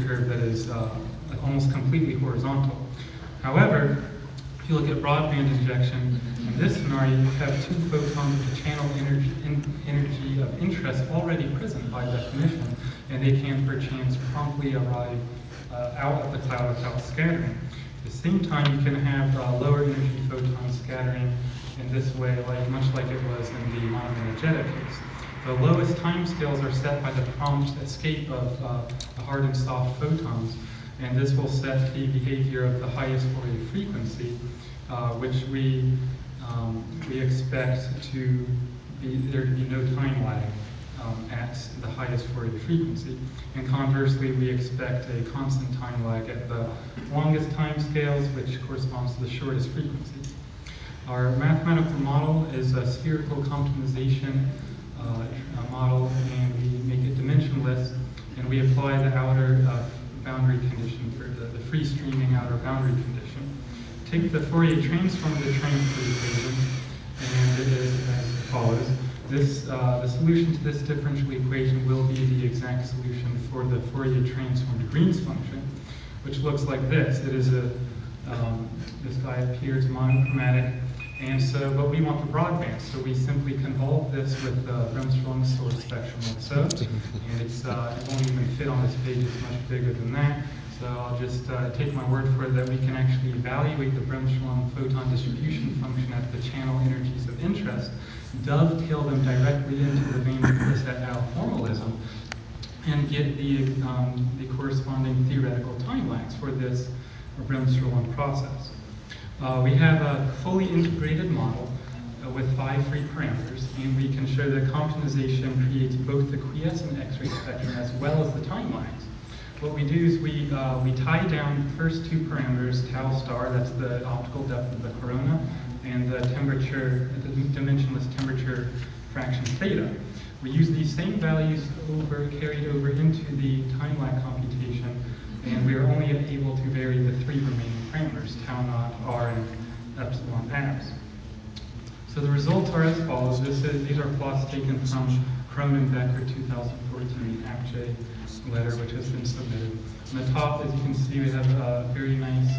curve that is like almost completely horizontal. However, if you look at broadband injection, in this scenario, you have two photons with the channel energy of interest already present by definition, and they can perchance promptly arrive out of the cloud without scattering. At the same time, you can have lower energy photons scattering in this way, much like it was in the monoenergetic case. The lowest timescales are set by the prompt escape of the hard and soft photons, and this will set the behavior of the highest Fourier frequency, which we expect there to be no time lag at the highest Fourier frequency. And conversely, we expect a constant time lag at the longest time scales, which corresponds to the shortest frequency. Our mathematical model is a spherical Comptonization model, and we make it dimensionless, and we apply the outer boundary condition for the free streaming outer boundary condition. Take the Fourier transform of the transfer equation, and it is as follows. The solution to this differential equation will be the exact solution for the Fourier transform to Green's function, which looks like this. It is this guy appears monochromatic, and so, but we want the broadband, so we simply convolve this with the Bremsstrahlung source spectrum like so, and it won't even fit on this page, it's much bigger than that. So I'll just take my word for it that we can actually evaluate the Bremsstrahlung photon distribution function at the channel energies of interest, dovetail them directly into the Van der Plas et al. Formalism, and get the corresponding theoretical time lags for this Bremsstrahlung process. We have a fully integrated model with 5 free parameters, and we can show that Comptonization creates both the quiescent X-ray spectrum as well as the time lags. What we do is we tie down the first 2 parameters, tau star, that's the optical depth of the corona, and the temperature, the dimensionless temperature fraction theta. We use these same values carried over into the time lag computation, and we are only able to vary the 3 remaining parameters, tau naught, r, and epsilon abs. So the results are as follows. These are plots taken from Cronin-Becker 2014 APJ letter, which has been submitted. On the top, as you can see, we have a very nice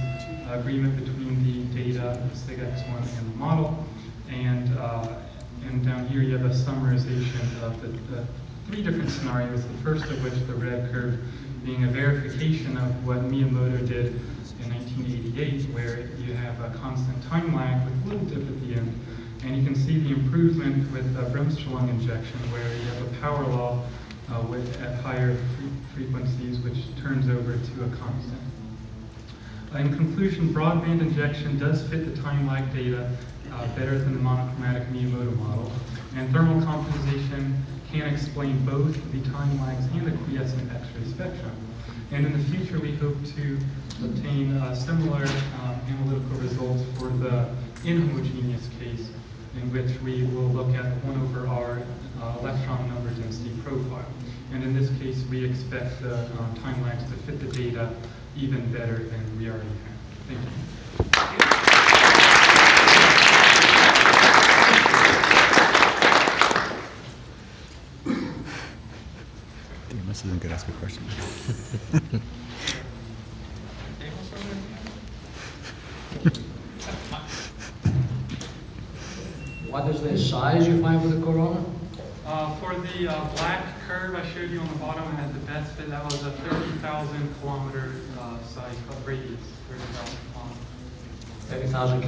agreement between the data, the SIG-X1, and the model. And down here, you have a summarization of the 3 different scenarios, the first of which, the red curve, being a verification of what Miyamoto did in 1988, where you have a constant time lag with a little dip at the end. And you can see the improvement with Bremsstrahlung injection, where you have a power law at higher frequencies, which turns over to a constant. In conclusion, broadband injection does fit the time lag data better than the monochromatic Miyamoto model, and thermal compensation can explain both the time lags and the quiescent X-ray spectrum. And in the future, we hope to obtain similar analytical results for the inhomogeneous case, in which we will look at 1/r electron number density profile. And in this case, we expect the time lags to fit the data even better than we already have. Thank you. You must have been good. Ask a question. What is the size you find for the corona? For the black curve I showed you on the bottom, it had the best fit. That was a 30,000 kilometer size radius. 30,000 kilometers. 30,000